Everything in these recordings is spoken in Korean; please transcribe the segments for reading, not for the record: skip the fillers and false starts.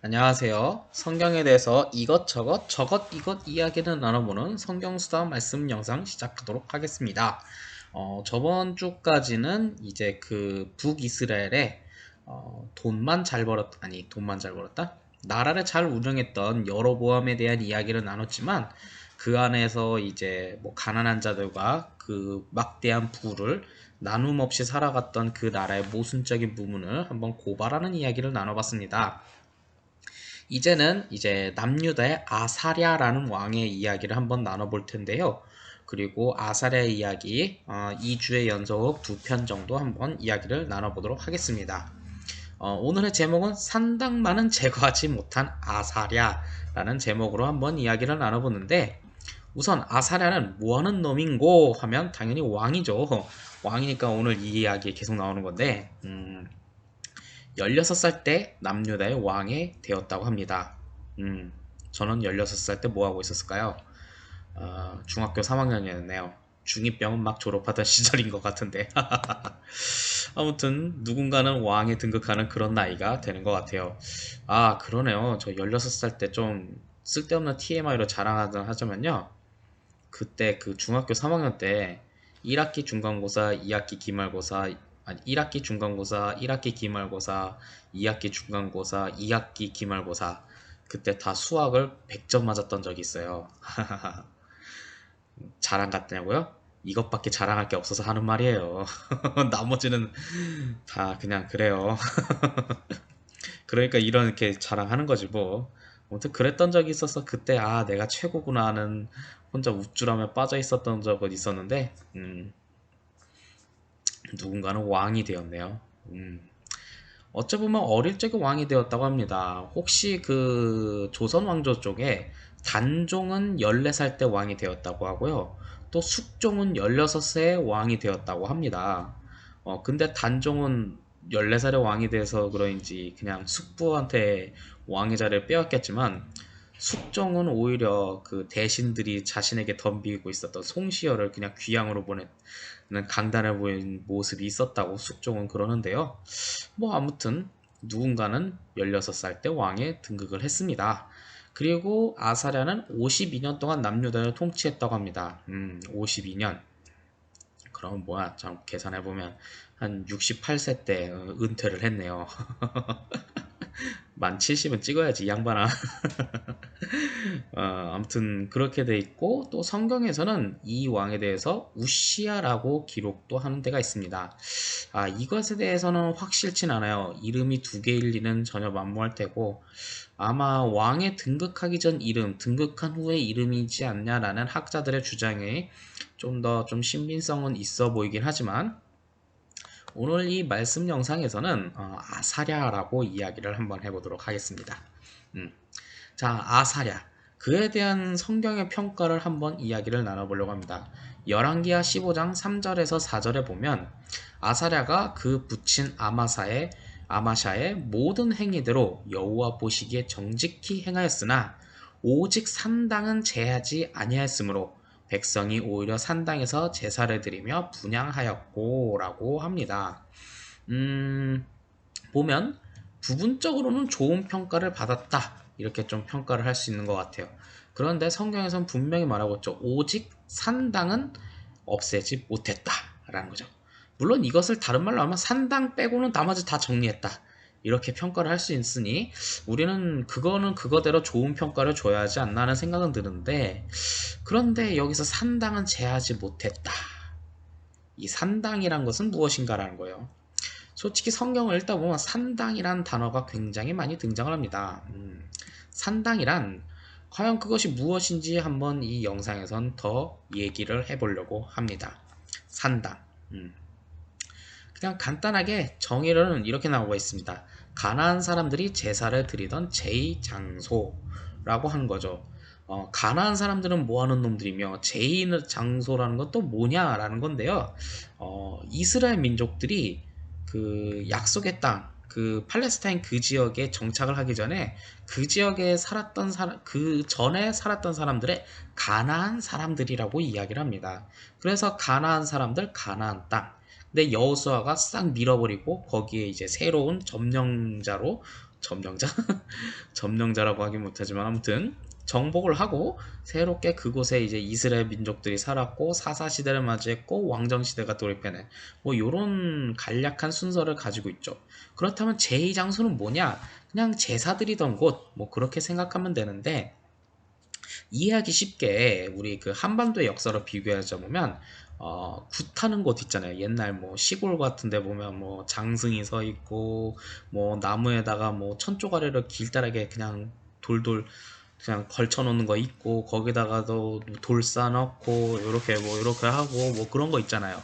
안녕하세요. 성경에 대해서 이것저것 저것 이것 이야기를 나눠보는 성경수다 말씀 영상 시작하도록 하겠습니다. 저번 주까지는 이제 그 북이스라엘에 돈만 잘 벌었다, 아니 돈만 잘 벌었다? 나라를 잘 운영했던 여로보암에 대한 이야기를 나눴지만 그 안에서 이제 뭐 가난한 자들과 그 막대한 부를 나눔 없이 살아갔던 그 나라의 모순적인 부분을 한번 고발하는 이야기를 나눠봤습니다. 이제는 이제 남유다의 아사랴라는 왕의 이야기를 한번 나눠볼 텐데요. 그리고 아사랴의 이야기 2주의 연속 2편 정도 한번 이야기를 나눠보도록 하겠습니다. 오늘의 제목은 산당만은 제거하지 못한 아사랴라는 제목으로 한번 이야기를 나눠보는데, 우선 아사랴는 뭐하는 놈인고 하면 당연히 왕이죠. 왕이니까 오늘 이 이야기 계속 나오는 건데, 16살 때 남유다의 왕이 되었다고 합니다. 저는 16살 때 뭐하고 있었을까요? 중학교 3학년이었네요. 중2병은 막 졸업하던 시절인 것 같은데. 아무튼 누군가는 왕에 등극하는 그런 나이가 되는 것 같아요. 아, 그러네요. 저 16살 때 좀 쓸데없는 TMI로 자랑하자면요. 그때 그 중학교 3학년 때 1학기 중간고사, 2학기 기말고사, 아니 1학기 중간고사, 1학기 기말고사, 2학기 중간고사, 2학기 기말고사, 그때 다 수학을 100점 맞았던 적이 있어요. 자랑 같냐고요? 이것밖에 자랑할 게 없어서 하는 말이에요. 나머지는 다 그냥 그래요. 그러니까 이렇게 자랑하는 거지 뭐. 아무튼 그랬던 적이 있어서 그때 내가 최고구나 하는, 혼자 우쭐함에 빠져 있었던 적은 있었는데, 누군가는 왕이 되었네요. 어찌 보면 어릴 적에 왕이 되었다고 합니다. 혹시 그 조선 왕조 쪽에 단종은 14살 때 왕이 되었다고 하고요. 또 숙종은 16세에 왕이 되었다고 합니다. 근데 단종은 14살에 왕이 돼서 그런지 그냥 숙부한테 왕의 자리를 빼앗겼지만, 숙종은 오히려 그 대신들이 자신에게 덤비고 있었던 송시열을 그냥 귀양으로 보내는 강단을 보인 모습이 있었다고 숙종은 그러는데요. 뭐 아무튼 누군가는 16살 때 왕에 등극을 했습니다. 그리고 아사랴는 52년 동안 남유다를 통치했다고 합니다. 52년. 그럼 뭐야? 참 계산해보면 한 68세 때 은퇴를 했네요. 만 70은 찍어야지, 이 양반아. 아무튼 그렇게 돼 있고, 또 성경에서는 이 왕에 대해서 우시아라고 기록도 하는 데가 있습니다. 이것에 대해서는 확실치 않아요. 이름이 두 개일 리는 전혀 만무할 테고, 아마 왕에 등극하기 전 이름, 등극한 후의 이름이지 않냐라는 학자들의 주장에 좀 더 좀 신빙성은 있어 보이긴 하지만, 오늘 이 말씀 영상에서는 아사랴라고 이야기를 한번 해보도록 하겠습니다. 음. 자, 아사랴. 그에 대한 성경의 평가를 한번 이야기를 나눠보려고 합니다. 열왕기하 15장 3절에서 4절에 보면 아사랴가 그 부친 아마샤의 모든 행위대로 여호와 보시기에 정직히 행하였으나 오직 산당은 제하지 아니하였으므로 백성이 오히려 산당에서 제사를 드리며 분향하였고 라고 합니다. 음, 보면 부분적으로는 좋은 평가를 받았다, 이렇게 좀 평가를 할 수 있는 것 같아요. 그런데 성경에선 분명히 말하고 있죠. 오직 산당은 없애지 못했다 라는 거죠. 물론 이것을 다른 말로 하면 산당 빼고는 나머지 다 정리했다, 이렇게 평가를 할 수 있으니 우리는 그거는 그거대로 좋은 평가를 줘야 하지 않나 하는 생각은 드는데, 그런데 여기서 산당은 제하지 못했다, 이 산당이란 것은 무엇인가라는 거예요. 솔직히 성경을 읽다 보면 산당이란 단어가 굉장히 많이 등장을 합니다. 산당이란 과연 그것이 무엇인지 한번 이 영상에선 더 얘기를 해보려고 합니다. 산당. 그냥 간단하게 정의로는 이렇게 나오고 있습니다. 가나안 사람들이 제사를 드리던 제2장소라고 한 거죠. 가나안 사람들은 뭐하는 놈들이며 제2 장소라는 건 또 뭐냐라는 건데요. 이스라엘 민족들이 그 약속의 땅, 그 팔레스타인 그 지역에 정착을 하기 전에 그 지역에 살았던 사람, 그 전에 살았던 사람들의 가나안 사람들이라고 이야기를 합니다. 그래서 가나안 사람들, 가나안 땅. 근데 여호수아가 싹 밀어버리고 거기에 이제 새로운 점령자로 점령자? 점령자라고 하긴 못하지만 아무튼 정복을 하고 새롭게 그곳에 이제 이스라엘 민족들이 살았고 사사시대를 맞이했고 왕정시대가 돌입해낸 뭐 요런 간략한 순서를 가지고 있죠. 그렇다면 제2장소는 뭐냐? 그냥 제사 드리던 곳 뭐 그렇게 생각하면 되는데 이해하기 쉽게 우리 그 한반도의 역사로 비교하자 보면 굿하는 곳 있잖아요. 옛날 뭐 시골 같은 데 보면 뭐 장승이 서 있고 뭐 나무에다가 뭐 천조가리를 길다랗게 그냥 돌돌 그냥 걸쳐 놓는 거 있고 거기다가도 돌싸 넣고 요렇게 뭐 요렇게 하고 뭐 그런 거 있잖아요.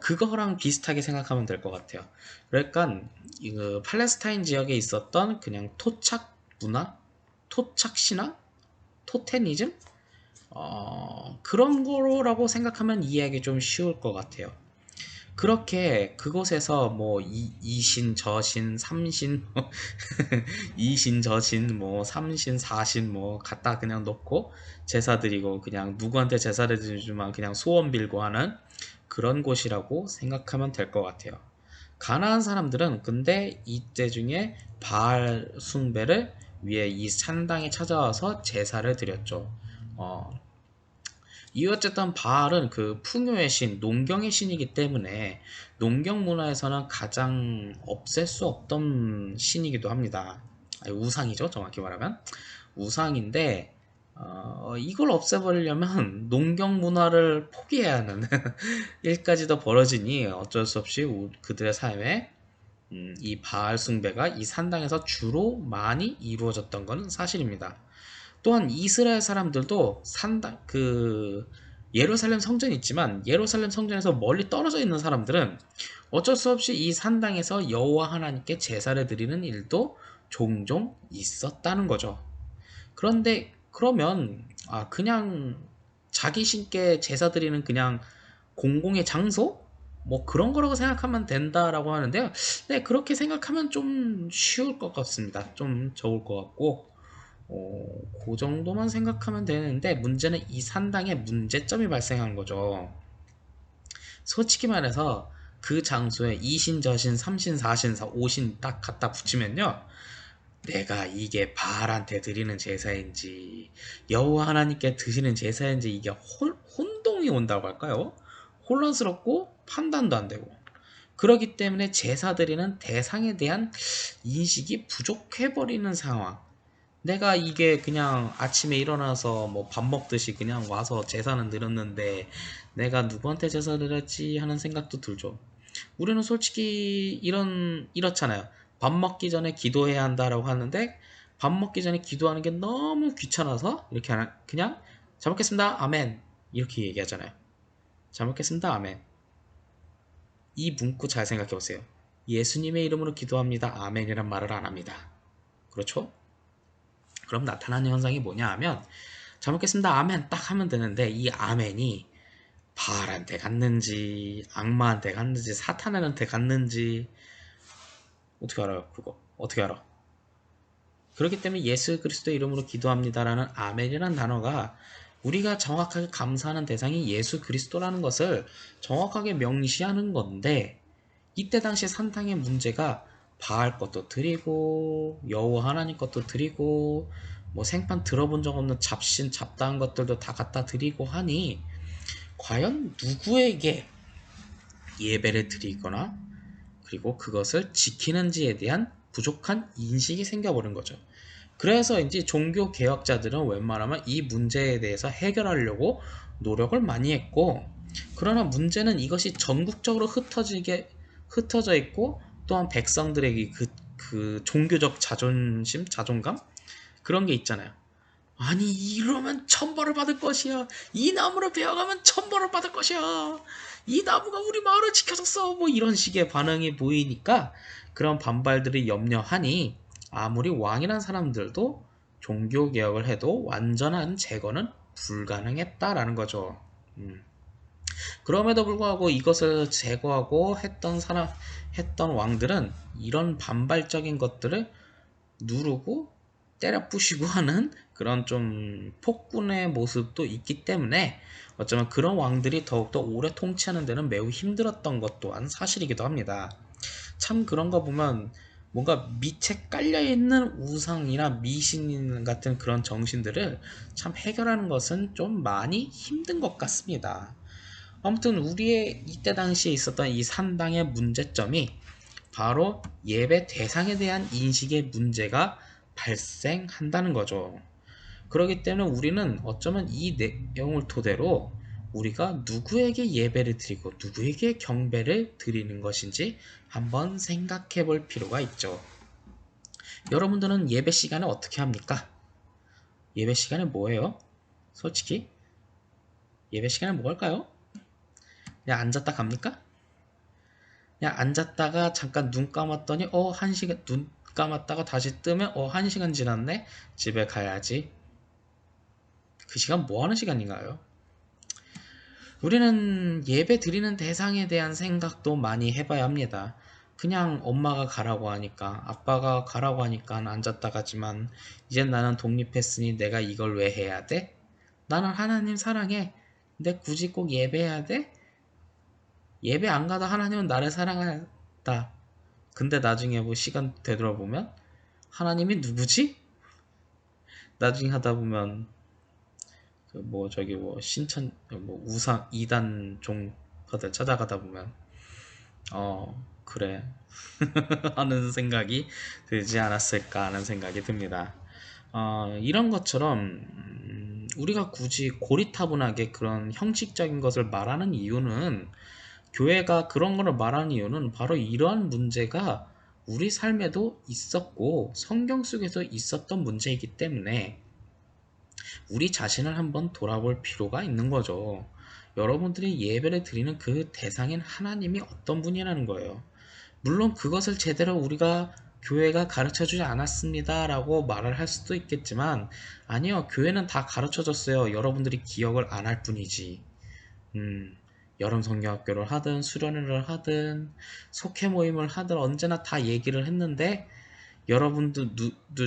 그거랑 비슷하게 생각하면 될 것 같아요. 그러니까 이 팔레스타인 지역에 있었던 그냥 토착 문화, 토착 신화, 토테니즘 그런 거라고 생각하면 이해하기 좀 쉬울 것 같아요. 그렇게 그곳에서 뭐 이신, 저신, 삼신, 이신, 저신, 뭐 삼신, 사신 뭐 갖다 그냥 놓고 제사 드리고 그냥 누구한테 제사를 드리지만 그냥 소원 빌고 하는 그런 곳이라고 생각하면 될 것 같아요. 가나안 사람들은 근데 이때 중에 바알 숭배를 위해 이 산당에 찾아와서 제사를 드렸죠. 어, 이 어쨌든 바알은 그 풍요의 신, 농경의 신이기 때문에 농경 문화에서는 가장 없앨 수 없던 신이기도 합니다. 아니, 우상이죠, 정확히 말하면. 우상인데 이걸 없애버리려면 농경 문화를 포기해야 하는 일까지도 벌어지니 어쩔 수 없이 그들의 삶에 이 바알 숭배가 이 산당에서 주로 많이 이루어졌던 것은 사실입니다. 또한 이스라엘 사람들도 예루살렘 성전이 있지만 예루살렘 성전에서 멀리 떨어져 있는 사람들은 어쩔 수 없이 이 산당에서 여호와 하나님께 제사를 드리는 일도 종종 있었다는 거죠. 그런데 그러면 그냥 자기 신께 제사 드리는 그냥 공공의 장소? 뭐 그런 거라고 생각하면 된다라고 하는데요. 네, 그렇게 생각하면 좀 쉬울 것 같습니다. 좀 적을 것 같고 어, 그 정도만 생각하면 되는데 문제는 이 산당에 문제점이 발생한 거죠. 솔직히 말해서 그 장소에 이신, 저신, 삼신, 사신, 오신 딱 갖다 붙이면요. 내가 이게 바알한테 드리는 제사인지 여호와 하나님께 드시는 제사인지 이게 혼동이 온다고 할까요? 혼란스럽고 판단도 안 되고 그러기 때문에 제사 드리는 대상에 대한 인식이 부족해버리는 상황. 내가 이게 그냥 아침에 일어나서 뭐 밥 먹듯이 그냥 와서 제사는 드렸는데 내가 누구한테 제사를 드렸지 하는 생각도 들죠. 우리는 솔직히 이렇잖아요. 밥 먹기 전에 기도해야 한다라고 하는데 밥 먹기 전에 기도하는 게 너무 귀찮아서 이렇게 그냥 잘 먹겠습니다. 아멘. 이렇게 얘기하잖아요. 잘 먹겠습니다. 아멘. 이 문구 잘 생각해 보세요. 예수님의 이름으로 기도합니다. 아멘이란 말을 안 합니다. 그렇죠? 그럼 나타나는 현상이 뭐냐 하면 잘 먹겠습니다. 아멘 딱 하면 되는데 이 아멘이 바알한테 갔는지 악마한테 갔는지 사탄한테 갔는지 어떻게 알아요? 그거 어떻게 알아? 그렇기 때문에 예수 그리스도의 이름으로 기도합니다라는 아멘이라는 단어가 우리가 정확하게 감사하는 대상이 예수 그리스도라는 것을 정확하게 명시하는 건데 이때 당시 산당의 문제가 바알 것도 드리고 여호와 하나님 것도 드리고 뭐 생판 들어본 적 없는 잡신 잡다한 것들도 다 갖다 드리고 하니 과연 누구에게 예배를 드리거나 그리고 그것을 지키는지에 대한 부족한 인식이 생겨버린 거죠. 그래서 이제 종교 개혁자들은 웬만하면 이 문제에 대해서 해결하려고 노력을 많이 했고 그러나 문제는 이것이 전국적으로 흩어져 있고 또한 백성들에게 그 종교적 자존심, 자존감 그런 게 있잖아요. 아니 이러면 천벌을 받을 것이야. 이 나무를 베어가면 천벌을 받을 것이야. 이 나무가 우리 마을을 지켜줬어. 뭐 이런 식의 반응이 보이니까 그런 반발들을 염려하니 아무리 왕이란 사람들도 종교개혁을 해도 완전한 제거는 불가능했다라는 거죠. 그럼에도 불구하고 이것을 제거하고 했던 왕들은 이런 반발적인 것들을 누르고 때려 부시고 하는 그런 좀 폭군의 모습도 있기 때문에 어쩌면 그런 왕들이 더욱더 오래 통치하는 데는 매우 힘들었던 것 또한 사실이기도 합니다. 참 그런 거 보면 뭔가 밑에 깔려있는 우상이나 미신 같은 그런 정신들을 참 해결하는 것은 좀 많이 힘든 것 같습니다. 아무튼 우리의 이때 당시에 있었던 이 산당의 문제점이 바로 예배 대상에 대한 인식의 문제가 발생한다는 거죠. 그렇기 때문에 우리는 어쩌면 이 내용을 토대로 우리가 누구에게 예배를 드리고 누구에게 경배를 드리는 것인지 한번 생각해 볼 필요가 있죠. 여러분들은 예배 시간에 어떻게 합니까? 예배 시간에 뭐예요? 솔직히 예배 시간에 뭐 할까요? 그냥 앉았다 갑니까? 그냥 앉았다가 잠깐 눈 감았더니 1시간, 눈 감았다가 다시 뜨면 1시간 지났네? 집에 가야지. 그 시간 뭐 하는 시간인가요? 우리는 예배 드리는 대상에 대한 생각도 많이 해봐야 합니다. 그냥 엄마가 가라고 하니까, 아빠가 가라고 하니까 앉았다 가지만, 이젠 나는 독립했으니 내가 이걸 왜 해야 돼? 나는 하나님 사랑해. 근데 굳이 꼭 예배해야 돼? 예배 안 가도 하나님은 나를 사랑한다. 근데 나중에 뭐 시간 되돌아보면, 하나님이 누구지? 나중에 하다 보면, 그 뭐 저기 뭐 신천, 뭐 우상, 이단 종파들 찾아가다 보면, 그래. 하는 생각이 들지 않았을까 하는 생각이 듭니다. 이런 것처럼 우리가 굳이 고리타분하게 그런 형식적인 것을 말하는 이유는 교회가 그런 거를 말하는 이유는 바로 이러한 문제가 우리 삶에도 있었고 성경 속에서 있었던 문제이기 때문에 우리 자신을 한번 돌아볼 필요가 있는 거죠. 여러분들이 예배를 드리는 그 대상인 하나님이 어떤 분이라는 거예요. 물론 그것을 제대로 우리가 교회가 가르쳐 주지 않았습니다 라고 말을 할 수도 있겠지만 아니요, 교회는 다 가르쳐 줬어요. 여러분들이 기억을 안 할 뿐이지. 여름 성경학교를 하든 수련회를 하든 속회 모임을 하든 언제나 다 얘기를 했는데 여러분들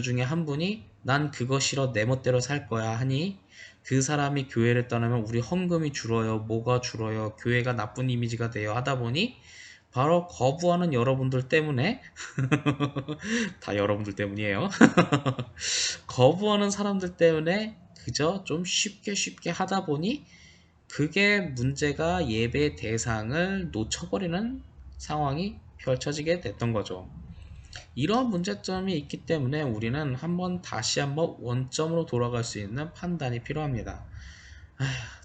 중에 한 분이 난 그거 싫어 내 멋대로 살 거야 하니 그 사람이 교회를 떠나면 우리 헌금이 줄어요, 뭐가 줄어요, 교회가 나쁜 이미지가 돼요 하다 보니 바로 거부하는 여러분들 때문에 다 여러분들 때문이에요. 거부하는 사람들 때문에 그저 좀 쉽게 하다 보니 그게 문제가 예배 대상을 놓쳐버리는 상황이 펼쳐지게 됐던 거죠. 이런 문제점이 있기 때문에 우리는 다시 한번 원점으로 돌아갈 수 있는 판단이 필요합니다.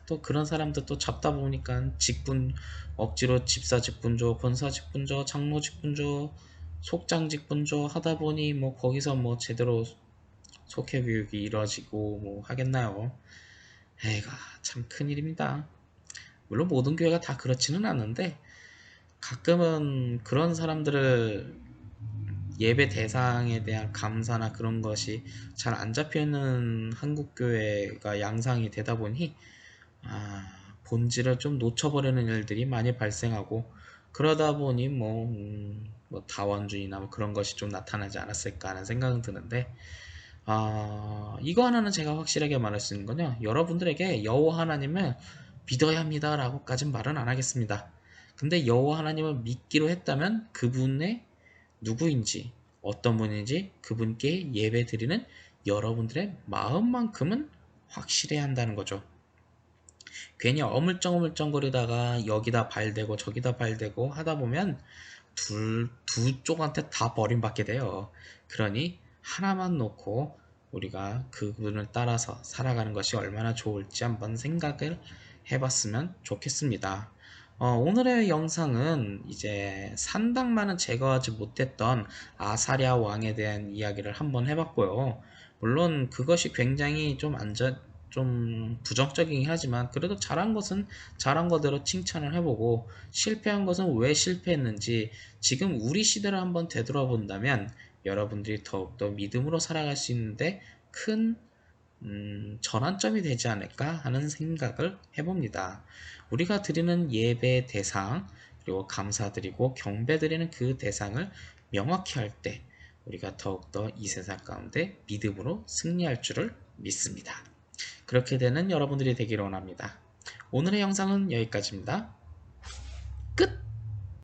또 그런 사람들 또 잡다 보니까 직분 억지로 집사 직분 줘, 권사 직분 줘, 장로 직분 줘, 속장 직분 줘 하다 보니 뭐 거기서 뭐 제대로 속회 교육이 이루어지고 뭐 하겠나요? 에이가 참 큰일입니다. 물론 모든 교회가 다 그렇지는 않은데 가끔은 그런 사람들을 예배 대상에 대한 감사나 그런 것이 잘 안 잡혀 있는 한국 교회가 양상이 되다 보니 본질을 좀 놓쳐버리는 일들이 많이 발생하고 그러다 보니 뭐 다원주의나 뭐 그런 것이 좀 나타나지 않았을까 하는 생각은 드는데 이거 하나는 제가 확실하게 말할 수 있는 건요. 여러분들에게 여호와 하나님을 믿어야 합니다 라고까진 말은 안 하겠습니다. 근데 여호와 하나님을 믿기로 했다면 그분의 누구인지 어떤 분인지 그분께 예배 드리는 여러분들의 마음만큼은 확실해야 한다는 거죠. 괜히 어물쩡어물쩡거리다가 여기다 발대고 저기다 발대고 하다 보면 두 쪽한테 다 버림받게 돼요. 그러니 하나만 놓고 우리가 그분을 따라서 살아가는 것이 얼마나 좋을지 한번 생각을 해봤으면 좋겠습니다. 오늘의 영상은 이제 산당만은 제거하지 못했던 아사랴 왕에 대한 이야기를 한번 해봤고요. 물론 그것이 굉장히 좀 부정적이긴 하지만 그래도 잘한 것은 잘한 거대로 칭찬을 해보고 실패한 것은 왜 실패했는지 지금 우리 시대를 한번 되돌아본다면 여러분들이 더욱더 믿음으로 살아갈 수 있는데 큰 전환점이 되지 않을까 하는 생각을 해봅니다. 우리가 드리는 예배 대상 그리고 감사드리고 경배드리는 그 대상을 명확히 할 때 우리가 더욱더 이 세상 가운데 믿음으로 승리할 줄을 믿습니다. 그렇게 되는 여러분들이 되기를 원합니다. 오늘의 영상은 여기까지입니다. 끝!